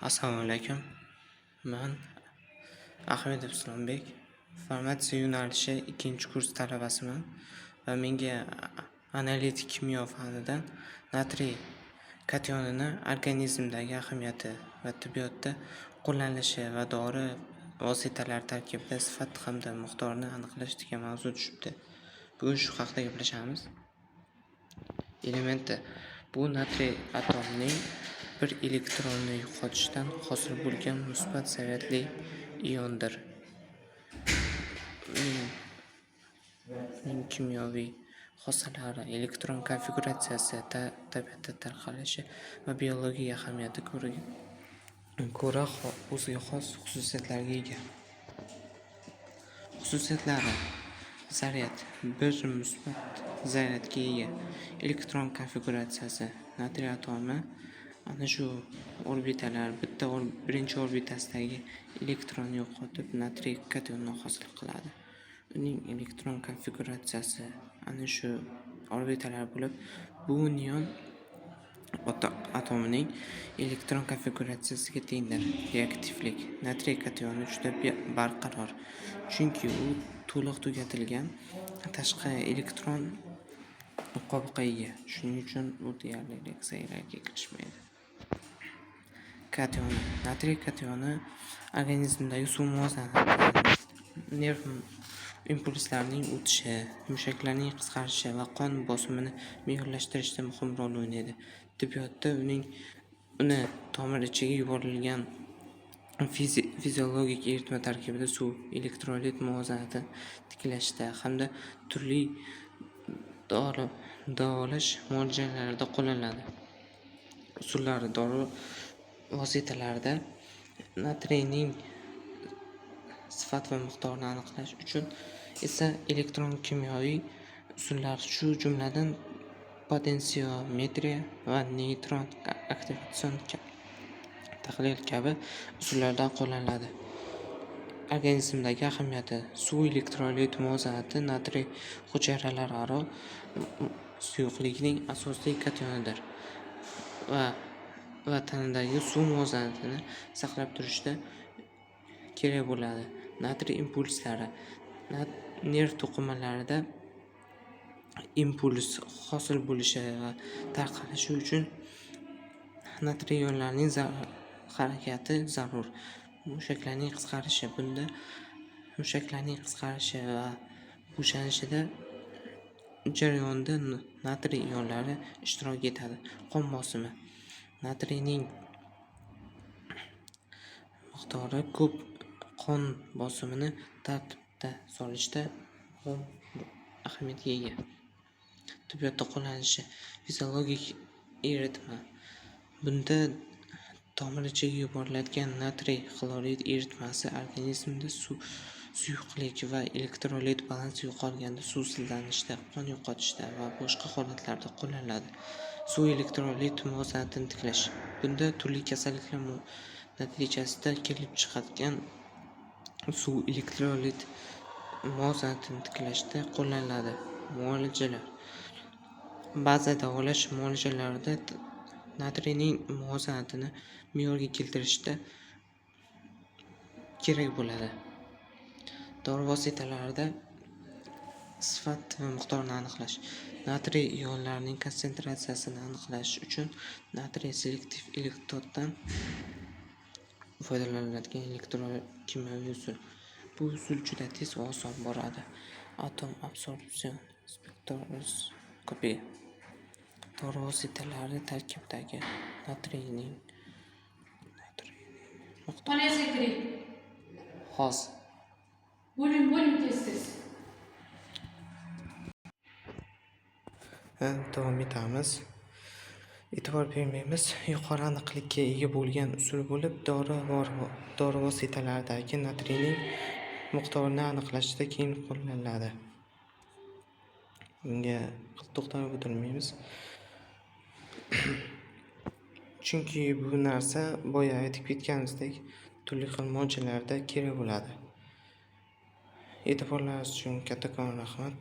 Assalomu alaykum. Men Ahmedov Islombek, farmatsiya yo'nalishi 2-kurs talabasiman va menga analitik kimyo fanidan natriy kationini organizmdagi ahamiyati va tibbiyotda qo'llanilishi va dori vositalari tarkibida sifat hamda miqdorini aniqlash degan mavzu tushibdi. Bugun shu haqida gaplashamiz. Elementi bu natriy atomining bir elektronni yo'qotishdan hosil bo'lgan musbat zaryadli iondir. Uning kimyoviy xossalari, elektron konfiguratsiyasi, tabiatda tarqalishi va biologik ahamiyati ko'ra o'ziga xos xususiyatlarga ega. Xususiyatlari: zaryad bir musbat zaryadga ega. Elektron konfiguratsiyasi: natriy atomi ana shu orbitalar birinchi orbitasidagi elektronni yo'qotib, natriy kationini hosil qiladi. Uning elektron konfiguratsiyasi ana shu orbitalar bo'lib, bu nion atomining elektron konfiguratsiyasiga tengdir. Reaktivlik: natriy kationi juda barqaror, chunki u to'liq tugatilgan tashqi elektron muqobiqqa ega. Shuning uchun u deyarli reaksiyalarga kirishmaydi. Kationi: natriy kationi organizmdagi suv muvozanati, nerv impulslarining o'tishi, mushaklarning qisqarishi va qon bosimini me'yorlashtirishda muhim rol o'ynaydi. Tibbiyotda uni tomir ichiga yuborilgan fiziologik eritma tarkibida suv, elektrolit muvozanatini tiklashda hamda turli davolash muolajalarida qo'llaniladi. Usullari: dori vositalarida natriyning sifat va miqdorini aniqlash uchun esa elektron kimyoviy usullar, shu jumladan potensiometriya va neytron aktivatsion tahlil kabi usullardan qo'llaniladi. Organizmdagi ahamiyati: suv elektrolit muvozanati natriy hujayralararo suyuqlikning asosiy kationidir va tanadagi suv muvozanatini saqlab turishda kerak bo'ladi. Natriy impulslari: nerv to'qimalarida impuls hosil bo'lishi va tarqalishi uchun natriy ionlarining harakati zarur. Mushaklarning qisqarishi: bunda mushaklarning qisqarishi va bo'shanishida jarayonda natriy ionlari ishtirok etadi. Qon bosimi: natriyning miqdori ko'p qon bosimini tartibga solishda muhim ahamiyatga ega. Tibbiyotda qo'llanilishi: fiziologik eritma: bunda tomir ichiga yuboriladigan natriy xlorid eritmasi organizmda suyuqlik va elektrolit balansi yo'qolganda suvsizlanishda, qon yo'qotishda va boshqa holatlarda qo'llaniladi. Suv elektrolit muvozanatini tiklash: bunda turli kasalliklar natijasida kelib chiqadigan suv elektrolit muvozanatini tiklashda qo'llaniladi. Muolajalar: ba'zi davolash muolajalarida natriyning muvozanatini me'yorga keltirishda kerak bo'ladi. Dori vositalarida sifat va miqdorini aniqlash: natriy ionlarining konsentratsiyasini aniqlash uchun natriy selektiv elektroddan foydalaniladigan elektrokimyoviy usul. Bu usul juda tez va oson boradi. Atom absorpsion spektroskopiya: dori vositalari tarkibidagi natriyning miqdori xos. Bo'ling tez. Davom etamiz. E'tibor bermaymiz. Yuqori aniqlikka ega bo'lgan usul bo'lib, dori vositalaridagi natriyning miqdorini aniqlashda keng qo'llaniladi. Bunga to'xtalib o'tirmaymiz. Chunki bu narsa boya aytib ketganimizdek turli xil mo'jizalarda kerak bo'ladi. E'tiborlaringiz uchun kattakon rahmat.